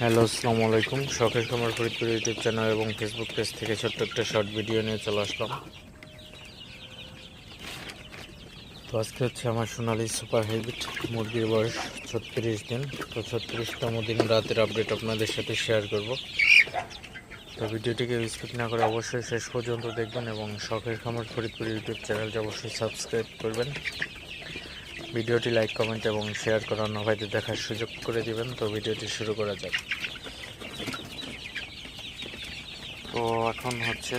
Hello, আসসালামু আলাইকুম। শখের খামার ফরিদপুর ইউটিউব চ্যানেল এবং ফেসবুক পেজ থেকে ছোট্ট একটা শর্ট ভিডিও নিয়ে চলে আসলাম। তো আজকে হচ্ছে আমার সোনালী সুপার হাইব্রিড মুরগির বয়স 36 দিন। তো 36তম দিন রাতের আপডেট আপনাদের সাথে শেয়ার করব। তো ভিডিওটিকে স্কিপ না করে অবশ্যই শেষ পর্যন্ত দেখবেন এবং শখের খামার ফরিদপুর ইউটিউব চ্যানেলটি অবশ্যই সাবস্ক্রাইব করবেন। ভিডিওটি লাইক, কমেন্ট এবং শেয়ার করে অন্য ভাইদের দেখার সুযোগ করে দিবেন। তো ভিডিওটি শুরু করা যাক। তো এখন হচ্ছে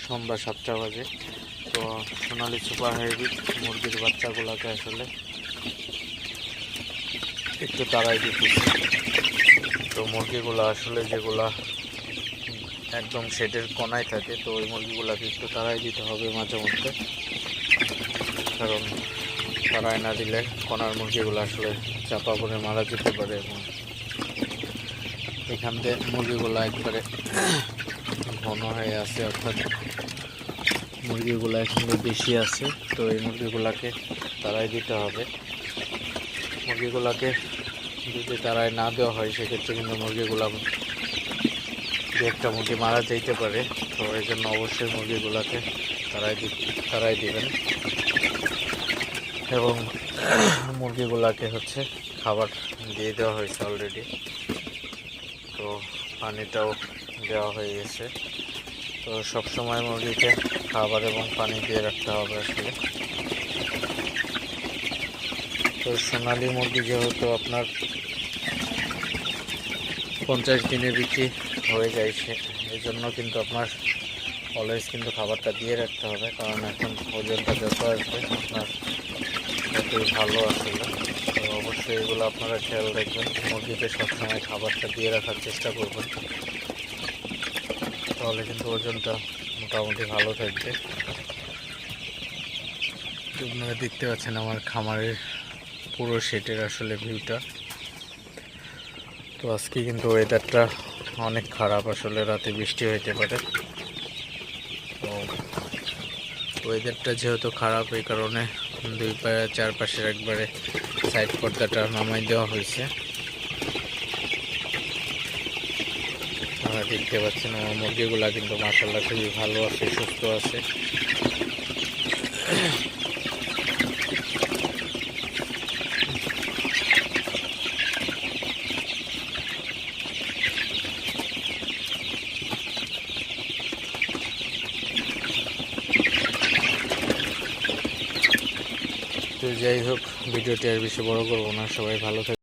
সন্ধ্যা 7টা বাজে। তো সোনালী সুপার হাইব্রিড মুরগির বাচ্চাগুলোকে আসলে একটু তাড়াই দিতেছি। তো মুরগিগুলো আসলে যেগুলা একদম শেডের কোনায় থাকে, তো ওই মুরগিগুলোকে একটু তাড়াই দিতে হবে মাঝে মধ্যে, কারণ তাড়াই না দিলে কোনার মুরগিগুলো আসলে চাপা পড়ে মারা যেতে পারে এবং এখান থেকে মুরগিগুলো একবারে ঘন হয়ে আছে, অর্থাৎ মুরগিগুলো এখানে বেশি আছে। তো এই মুরগিগুলোকে তাড়াই দিতে হবে। মুরগিগুলোকে যদি তাড়াই না দেওয়া হয় সেক্ষেত্রে কিন্তু মুরগিগুলো দু একটা মুরগি মারা যেতে পারে। তো এই জন্য অবশ্যই মুরগিগুলোকে তাড়াই দিবেন এবং মুরগিগুলোকে হচ্ছে খাবার দিয়ে দেওয়া হয়েছে অলরেডি। তো পানিটাও দেওয়া হয়ে গেছে। তো সবসময় মুরগিকে খাবার এবং পানি দিয়ে রাখতে হবে আসলে। তো সোনালী মুরগি যেহেতু আপনার 50 দিনে বিক্রি হয়ে যায়, এই জন্য কিন্তু আপনার অলওয়েজ কিন্তু খাবারটা দিয়ে রাখতে হবে, কারণ এখন ওজনটা যত আসবে আপনার ততই ভালো আসলে। তো অবশ্যই এগুলো আপনারা খেয়াল রাখবেন, মুরগিকে সবসময় খাবারটা দিয়ে রাখার চেষ্টা করবেন, তাহলে কিন্তু ওজনটা মোটামুটি ভালো থাকবে। আপনারা দেখতে পাচ্ছেন আমার খামারের পুরো সেটের আসলে ভিউটা। তো আজকে কিন্তু ওয়েদারটা অনেক খারাপ, আসলে রাতে বৃষ্টি হইতে পারে। তো ওয়েদারটা যেহেতু খারাপ, এই কারণে দুই পায়ে চারপাশের একবারে সাইড পর্দাটা নামাই দেওয়া হয়েছে। আপনারা দেখতে পাচ্ছেন আমার মুরগিগুলা কিন্তু মাশাআল্লাহ খুবই ভালো আছে, সুস্থ আছে। তো যাই হোক, ভিডিওটি আর বেশি বড় করবো না, সবাই ভালো থাকবে।